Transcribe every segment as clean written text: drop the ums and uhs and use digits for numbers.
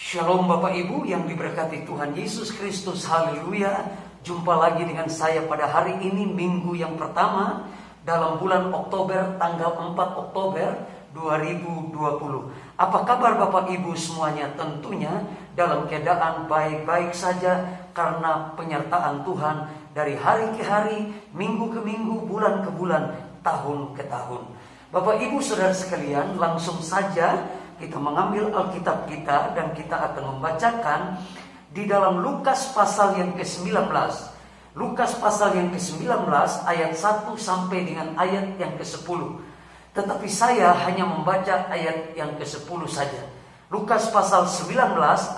Shalom Bapak Ibu yang diberkati Tuhan Yesus Kristus, haleluya. Jumpa lagi dengan saya pada hari ini, minggu yang pertama dalam bulan Oktober, tanggal 4 Oktober 2020. Apa kabar Bapak Ibu semuanya? Tentunya dalam keadaan baik-baik saja karena penyertaan Tuhan dari hari ke hari, minggu ke minggu, bulan ke bulan, tahun ke tahun. Bapak Ibu saudara sekalian, langsung saja kita mengambil Alkitab kita dan kita akan membacakan di dalam Lukas pasal yang ke-19. Lukas pasal yang ke-19 ayat 1 sampai dengan ayat yang ke-10. Tetapi saya hanya membaca ayat yang ke-10 saja. Lukas pasal 19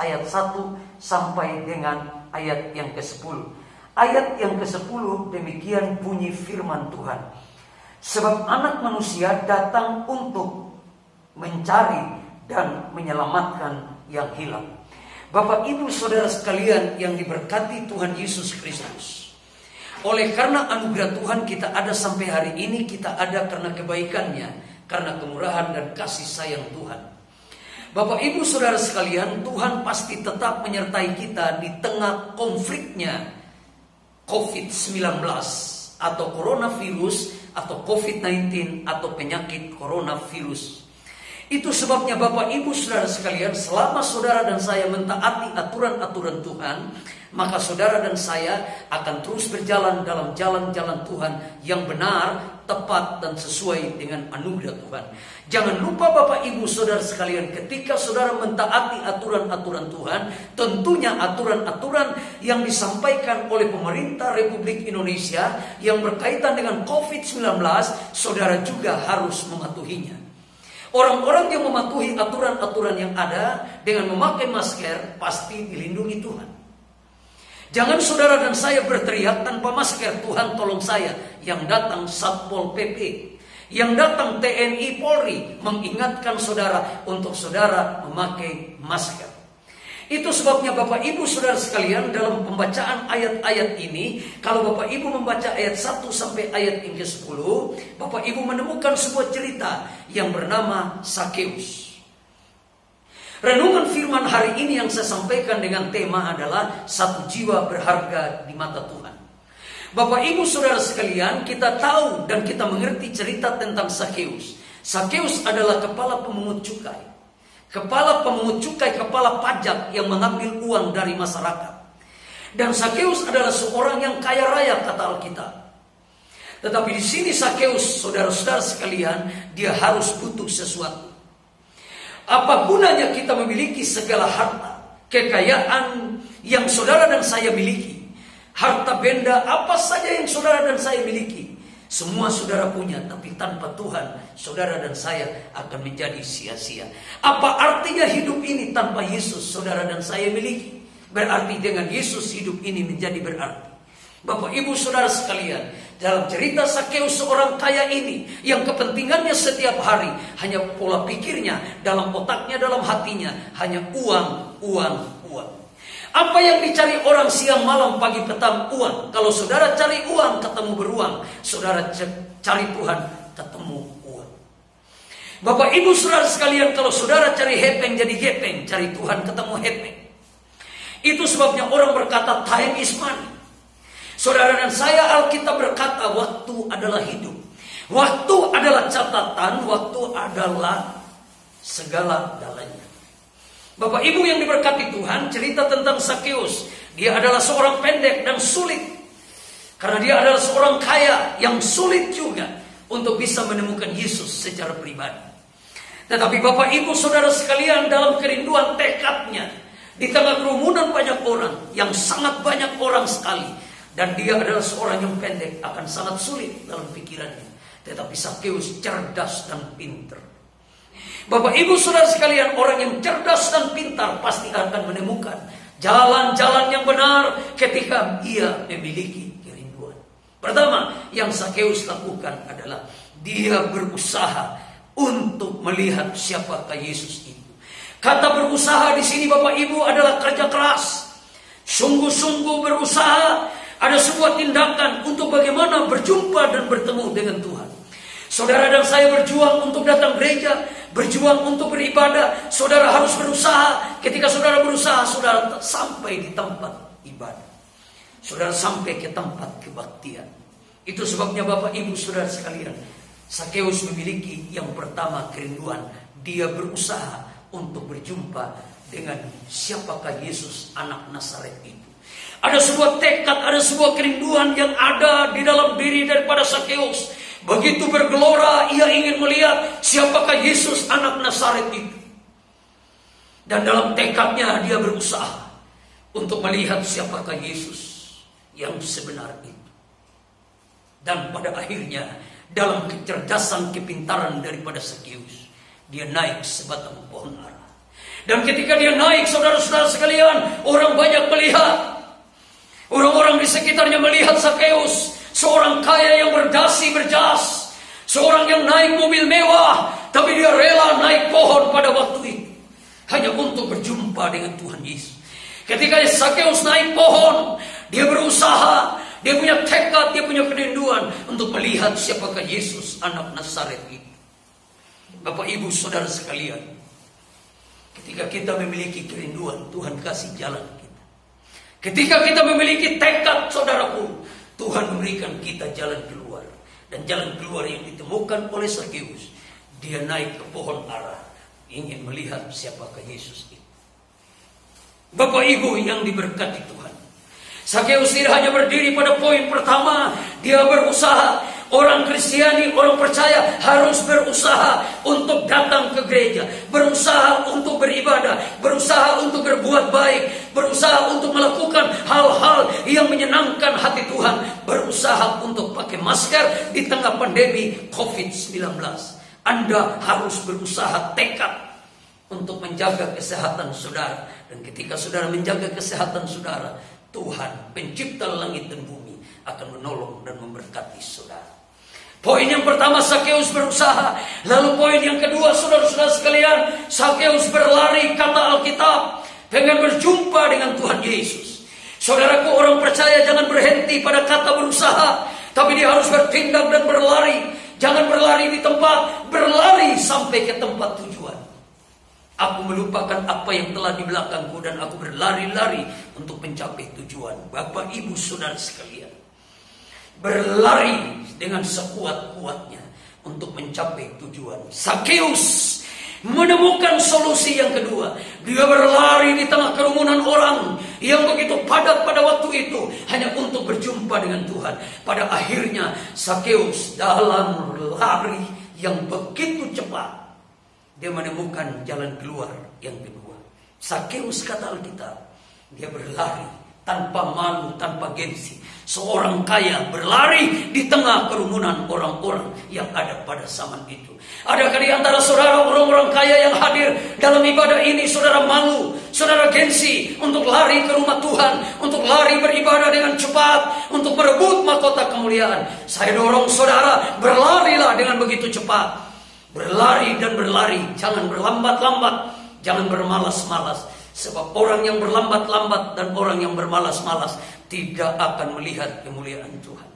ayat 1 sampai dengan ayat yang ke-10. Ayat yang ke-10 demikian bunyi firman Tuhan. Sebab anak manusia datang untuk mencari dan menyelamatkan yang hilang. Bapak Ibu saudara sekalian yang diberkati Tuhan Yesus Kristus. Oleh karena anugerah Tuhan kita ada sampai hari ini, kita ada karena kebaikannya, karena kemurahan dan kasih sayang Tuhan. Bapak Ibu saudara sekalian, Tuhan pasti tetap menyertai kita di tengah konfliknya COVID-19 atau coronavirus atau COVID-19 atau penyakit coronavirus. Itu sebabnya Bapak Ibu saudara sekalian, selama saudara dan saya mentaati aturan-aturan Tuhan, maka saudara dan saya akan terus berjalan dalam jalan-jalan Tuhan yang benar, tepat dan sesuai dengan anugerah Tuhan. Jangan lupa Bapak Ibu saudara sekalian, ketika saudara mentaati aturan-aturan Tuhan, tentunya aturan-aturan yang disampaikan oleh pemerintah Republik Indonesia yang berkaitan dengan COVID-19, saudara juga harus mematuhinya. Orang-orang yang mematuhi aturan-aturan yang ada dengan memakai masker pasti dilindungi Tuhan. Jangan saudara dan saya berteriak tanpa masker, Tuhan tolong saya. Yang datang Satpol PP, yang datang TNI Polri mengingatkan saudara untuk saudara memakai masker. Itu sebabnya Bapak Ibu saudara sekalian, dalam pembacaan ayat-ayat ini, kalau Bapak Ibu membaca ayat 1 sampai ayat yang ke-10, Bapak Ibu menemukan sebuah cerita yang bernama Sakeus. Renungan firman hari ini yang saya sampaikan dengan tema adalah satu jiwa berharga di mata Tuhan. Bapak Ibu saudara sekalian, kita tahu dan kita mengerti cerita tentang Sakeus. Sakeus adalah kepala pemungut cukai. Kepala pemungut cukai, kepala pajak yang mengambil uang dari masyarakat. Dan Sakeus adalah seorang yang kaya raya kata Alkitab. Tetapi di sini Sakeus, saudara-saudara sekalian, dia harus butuh sesuatu. Apa gunanya kita memiliki segala harta, kekayaan yang saudara dan saya miliki? Harta benda apa saja yang saudara dan saya miliki, semua saudara punya, tapi tanpa Tuhan, saudara dan saya akan menjadi sia-sia. Apa artinya hidup ini tanpa Yesus, saudara dan saya miliki? Berarti dengan Yesus hidup ini menjadi berarti. Bapak Ibu saudara sekalian, dalam cerita Sakeus, seorang kaya ini yang kepentingannya setiap hari hanya pola pikirnya, dalam otaknya, dalam hatinya hanya uang, uang, uang. Apa yang dicari orang siang malam pagi petang? Uang. Kalau saudara cari uang ketemu beruang, saudara cari Tuhan ketemu uang. Bapak Ibu saudara sekalian, kalau saudara cari hepeng jadi gepeng, cari Tuhan ketemu hepeng. Itu sebabnya orang berkata time is money. Saudara dan saya, Alkitab berkata waktu adalah hidup. Waktu adalah catatan, waktu adalah segala-galanya. Bapak Ibu yang diberkati Tuhan, cerita tentang Sakeus. Dia adalah seorang pendek dan sulit. Karena dia adalah seorang kaya yang sulit juga untuk bisa menemukan Yesus secara pribadi. Tetapi Bapak Ibu saudara sekalian, dalam kerinduan tekadnya, di tengah kerumunan banyak orang, yang sangat banyak orang sekali, dan dia adalah seorang yang pendek, akan sangat sulit dalam pikirannya. Tetapi Sakeus cerdas dan pintar. Bapak Ibu saudara sekalian, orang yang cerdas dan pintar pasti akan menemukan jalan-jalan yang benar ketika ia memiliki kerinduan. Pertama yang Sakeus lakukan adalah dia berusaha untuk melihat siapakah Yesus itu. Kata berusaha di sini Bapak Ibu adalah kerja keras, sungguh-sungguh berusaha. Ada sebuah tindakan untuk bagaimana berjumpa dan bertemu dengan Tuhan. Saudara dan saya berjuang untuk datang gereja, berjuang untuk beribadah. Saudara harus berusaha. Ketika saudara berusaha saudara sampai di tempat ibadah. Saudara sampai ke tempat kebaktian. Itu sebabnya Bapak Ibu Saudara sekalian, Sakeus memiliki yang pertama kerinduan. Dia berusaha untuk berjumpa dengan siapakah Yesus anak Nazaret itu. Ada sebuah tekad, ada sebuah kerinduan yang ada di dalam diri daripada Sakeus. Begitu bergelora ia ingin melihat siapakah Yesus anak Nazaret itu. Dan dalam tekadnya dia berusaha untuk melihat siapakah Yesus yang sebenar itu. Dan pada akhirnya dalam kecerdasan kepintaran daripada Sakeus, dia naik sebatang pohon ara. Dan ketika dia naik, saudara-saudara sekalian, orang banyak melihat. Orang-orang di sekitarnya melihat Sakeus, seorang kaya yang berdasi berjas, seorang yang naik mobil mewah, tapi dia rela naik pohon pada waktu itu hanya untuk berjumpa dengan Tuhan Yesus. Ketika Sakeus naik pohon, dia berusaha, dia punya tekad, dia punya kerinduan untuk melihat siapakah Yesus anak Nazaret itu. Bapak Ibu Saudara sekalian, ketika kita memiliki kerinduan, Tuhan kasih jalan kita. Ketika kita memiliki tekad, saudaraku, Tuhan memberikan kita jalan keluar. Dan jalan keluar yang ditemukan oleh Sakeus, dia naik ke pohon ara, ingin melihat siapakah Yesus itu. Bapak Ibu yang diberkati Tuhan, Sakeus tidak hanya berdiri pada poin pertama, dia berusaha. Orang Kristiani, orang percaya harus berusaha untuk datang ke gereja, berusaha untuk beribadah, berusaha untuk berbuat baik, berusaha untuk melakukan hal-hal yang menyenangkan hati Tuhan, berusaha untuk pakai masker di tengah pandemi COVID-19. Anda harus berusaha tekad untuk menjaga kesehatan saudara. Dan ketika saudara menjaga kesehatan saudara, Tuhan pencipta langit dan bumi akan menolong dan memberkati saudara. Poin yang pertama, Sakeus berusaha. Lalu poin yang kedua, saudara-saudara sekalian, Sakeus berlari, kata Alkitab, pengen berjumpa dengan Tuhan Yesus. Saudaraku, orang percaya jangan berhenti pada kata berusaha, tapi dia harus bertindak dan berlari. Jangan berlari di tempat, berlari sampai ke tempat tujuan. Aku melupakan apa yang telah di belakangku dan aku berlari-lari untuk mencapai tujuan. Bapak Ibu Saudara sekalian, berlari dengan sekuat-kuatnya untuk mencapai tujuan. Sakeus menemukan solusi yang kedua. Dia berlari di tengah kerumunan orang yang begitu padat pada waktu itu hanya untuk berjumpa dengan Tuhan. Pada akhirnya Sakeus dalam lari yang begitu cepat, dia menemukan jalan keluar yang kedua. Sakeus, kata Alkitab, dia berlari tanpa malu, tanpa gengsi. Seorang kaya berlari di tengah kerumunan orang-orang yang ada pada zaman itu. Adakah di antara saudara orang-orang kaya yang hadir dalam ibadah ini, saudara malu, saudara gengsi untuk lari ke rumah Tuhan, untuk lari beribadah dengan cepat, untuk merebut mahkota kemuliaan? Saya dorong saudara, berlarilah dengan begitu cepat. Berlari dan berlari, jangan berlambat-lambat, jangan bermalas-malas. Sebab orang yang berlambat-lambat dan orang yang bermalas-malas tidak akan melihat kemuliaan Tuhan.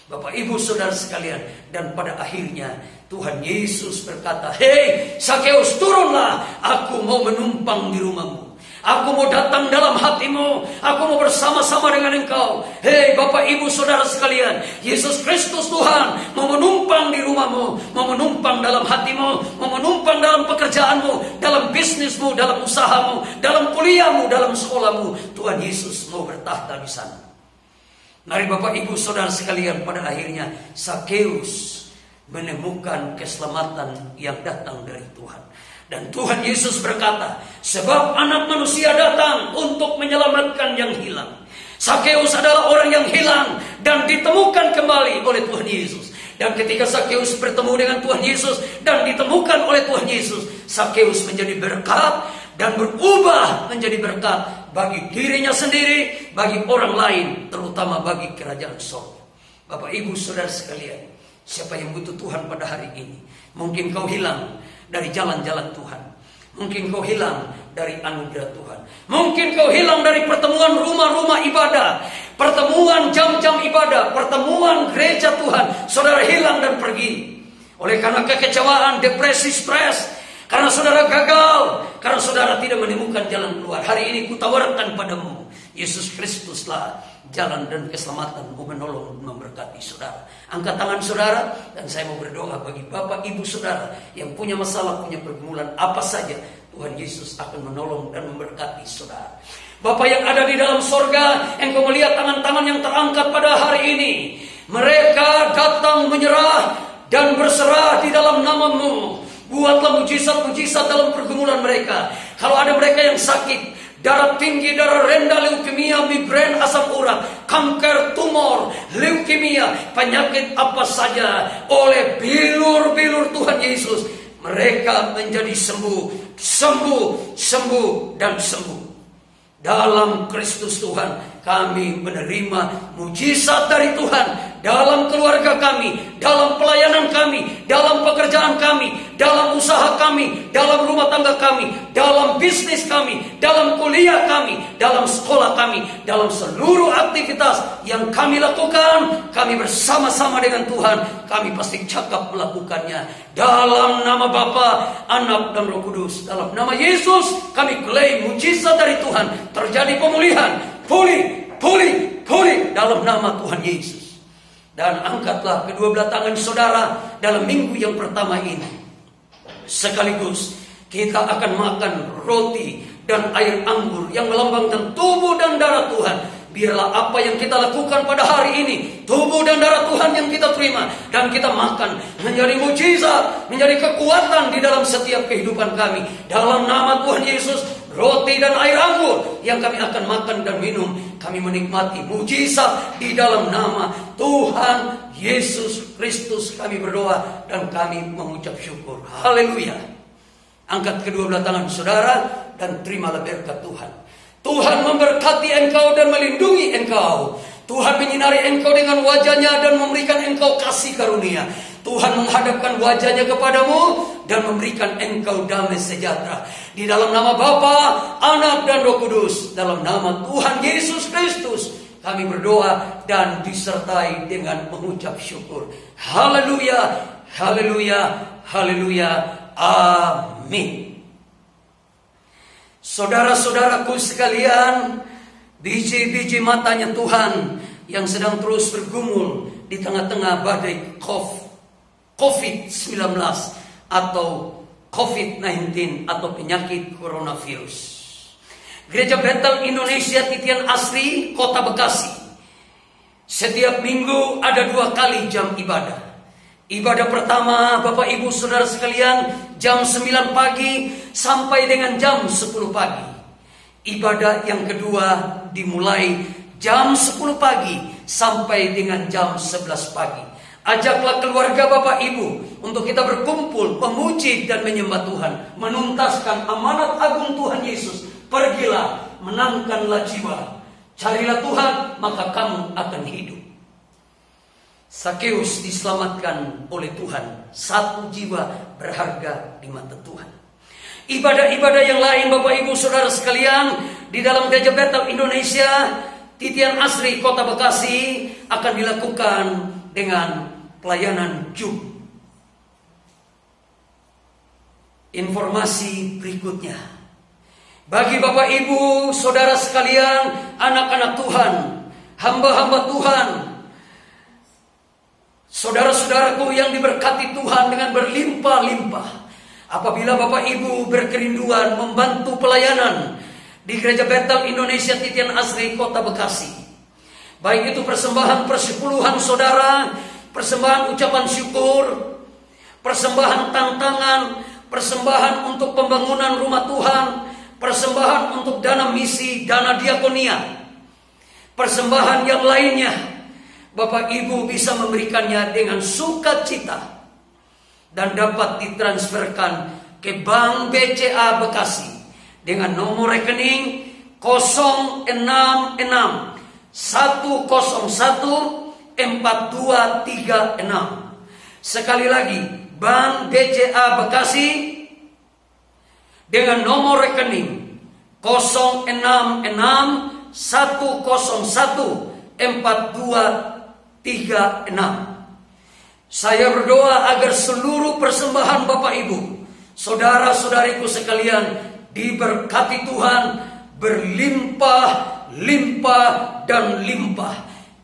Bapak Ibu Saudara sekalian, dan pada akhirnya Tuhan Yesus berkata, "Hei Sakeus, turunlah, aku mau menumpang di rumahmu. Aku mau datang dalam hatimu. Aku mau bersama-sama dengan engkau." Hei Bapak Ibu Saudara sekalian, Yesus Kristus Tuhan mau menumpang di rumahmu, mau menumpang dalam hatimu, mau menumpang dalam pekerjaanmu, dalam bisnismu, dalam usahamu, dalam kuliahmu, dalam sekolahmu. Tuhan Yesus mau bertahta di sana. Mari Bapak Ibu Saudara sekalian, pada akhirnya Sakeus menemukan keselamatan yang datang dari Tuhan. Dan Tuhan Yesus berkata, sebab anak manusia datang untuk menyelamatkan yang hilang. Sakeus adalah orang yang hilang dan ditemukan kembali oleh Tuhan Yesus. Dan ketika Sakeus bertemu dengan Tuhan Yesus dan ditemukan oleh Tuhan Yesus, Sakeus menjadi berkat dan berubah menjadi berkat bagi dirinya sendiri, bagi orang lain, terutama bagi kerajaan surga. Bapak Ibu Saudara sekalian, siapa yang butuh Tuhan pada hari ini? Mungkin kau hilang dari jalan-jalan Tuhan. Mungkin kau hilang dari anugerah Tuhan. Mungkin kau hilang dari pertemuan rumah-rumah ibadah, pertemuan jam-jam ibadah, pertemuan gereja Tuhan. Saudara hilang dan pergi oleh karena kekecewaan, depresi, stres. Karena saudara gagal, karena saudara tidak menemukan jalan keluar, hari ini kutawarkan padamu, Yesus Kristuslah jalan dan keselamatan, mau menolong, memberkati saudara. Angkat tangan saudara, dan saya mau berdoa bagi bapak ibu saudara yang punya masalah, punya pergumulan apa saja. Tuhan Yesus akan menolong dan memberkati saudara. Bapak yang ada di dalam sorga, engkau melihat tangan-tangan yang terangkat pada hari ini. Mereka datang menyerah dan berserah di dalam nama-Mu. Buatlah mujizat-mujizat dalam pergumulan mereka. Kalau ada mereka yang sakit, darah tinggi, darah rendah, leukemia, migrain, asam urat, kanker, tumor, leukemia, penyakit apa saja, oleh bilur-bilur Tuhan Yesus, mereka menjadi sembuh, sembuh, sembuh, dan sembuh. Dalam Kristus Tuhan, kami menerima mujizat dari Tuhan dalam keluarga kami, dalam pelayanan kami, dalam pekerjaan kami, dalam usaha kami, dalam rumah tangga kami, dalam bisnis kami, dalam kuliah kami, dalam sekolah kami, dalam seluruh aktivitas yang kami lakukan. Kami bersama-sama dengan Tuhan, kami pasti cakap melakukannya. Dalam nama Bapa, Anak, dan Roh Kudus, dalam nama Yesus, kami klaim mujizat dari Tuhan. Terjadi pemulihan, pulih, pulih, pulih dalam nama Tuhan Yesus. Dan angkatlah kedua belah tangan saudara dalam minggu yang pertama ini. Sekaligus kita akan makan roti dan air anggur yang melambangkan tubuh dan darah Tuhan. Biarlah apa yang kita lakukan pada hari ini, tubuh dan darah Tuhan yang kita terima dan kita makan, menjadi mujizat, menjadi kekuatan di dalam setiap kehidupan kami. Dalam nama Tuhan Yesus, roti dan air anggur yang kami akan makan dan minum, kami menikmati mujizat di dalam nama Tuhan Yesus Kristus. Kami berdoa dan kami mengucap syukur. Haleluya. Angkat kedua belah tangan saudara dan terimalah berkat Tuhan. Tuhan memberkati engkau dan melindungi engkau. Tuhan menyinari engkau dengan wajahnya dan memberikan engkau kasih karunia. Tuhan menghadapkan wajahnya kepadamu dan memberikan engkau damai sejahtera. Di dalam nama Bapa, Anak, dan Roh Kudus, dalam nama Tuhan Yesus Kristus, kami berdoa dan disertai dengan mengucap syukur. Haleluya, haleluya, haleluya, amin. Saudara-saudaraku sekalian, biji-biji matanya Tuhan yang sedang terus bergumul di tengah-tengah badai COVID-19 atau COVID-19 atau penyakit coronavirus. Gereja Bethel Indonesia Titian Asri, Kota Bekasi, setiap minggu ada 2 kali jam ibadah. Ibadah pertama, Bapak Ibu Saudara sekalian, jam 9 pagi sampai dengan jam 10 pagi. Ibadah yang kedua dimulai jam 10 pagi sampai dengan jam 11 pagi. Ajaklah keluarga Bapak Ibu untuk kita berkumpul, memuji dan menyembah Tuhan, menuntaskan amanat agung Tuhan Yesus. Pergilah, menangkanlah jiwa. Carilah Tuhan, maka kamu akan hidup. Sakeus diselamatkan oleh Tuhan. 1 jiwa berharga di mata Tuhan. Ibadah-ibadah yang lain Bapak Ibu Saudara sekalian, di dalam Gereja Bethel Indonesia Titian Asri Kota Bekasi akan dilakukan dengan pelayanan Zoom. Informasi berikutnya, bagi Bapak Ibu Saudara sekalian, anak-anak Tuhan, hamba-hamba Tuhan, saudara-saudaraku yang diberkati Tuhan dengan berlimpah-limpah, apabila Bapak Ibu berkerinduan membantu pelayanan di Gereja Bethel Indonesia Titian Asri Kota Bekasi, baik itu persembahan persepuluhan saudara, persembahan ucapan syukur, persembahan tantangan, persembahan untuk pembangunan rumah Tuhan, persembahan untuk dana misi, dana diakonia, persembahan yang lainnya, Bapak Ibu bisa memberikannya dengan sukacita dan dapat ditransferkan ke Bank BCA Bekasi dengan nomor rekening 066 101 4236. Sekali lagi, Bank BCA Bekasi dengan nomor rekening 066 101 4236. Saya berdoa agar seluruh persembahan Bapak Ibu Saudara-saudariku sekalian, diberkati Tuhan berlimpah-limpah dan limpah.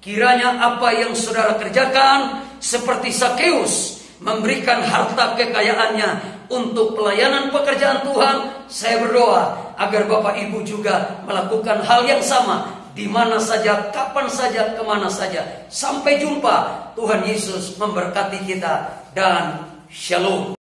Kiranya apa yang saudara kerjakan seperti Sakeus, memberikan harta kekayaannya untuk pelayanan pekerjaan Tuhan, saya berdoa agar Bapak Ibu juga melakukan hal yang sama di mana saja, kapan saja, kemana saja. Sampai jumpa. Tuhan Yesus memberkati kita dan shalom.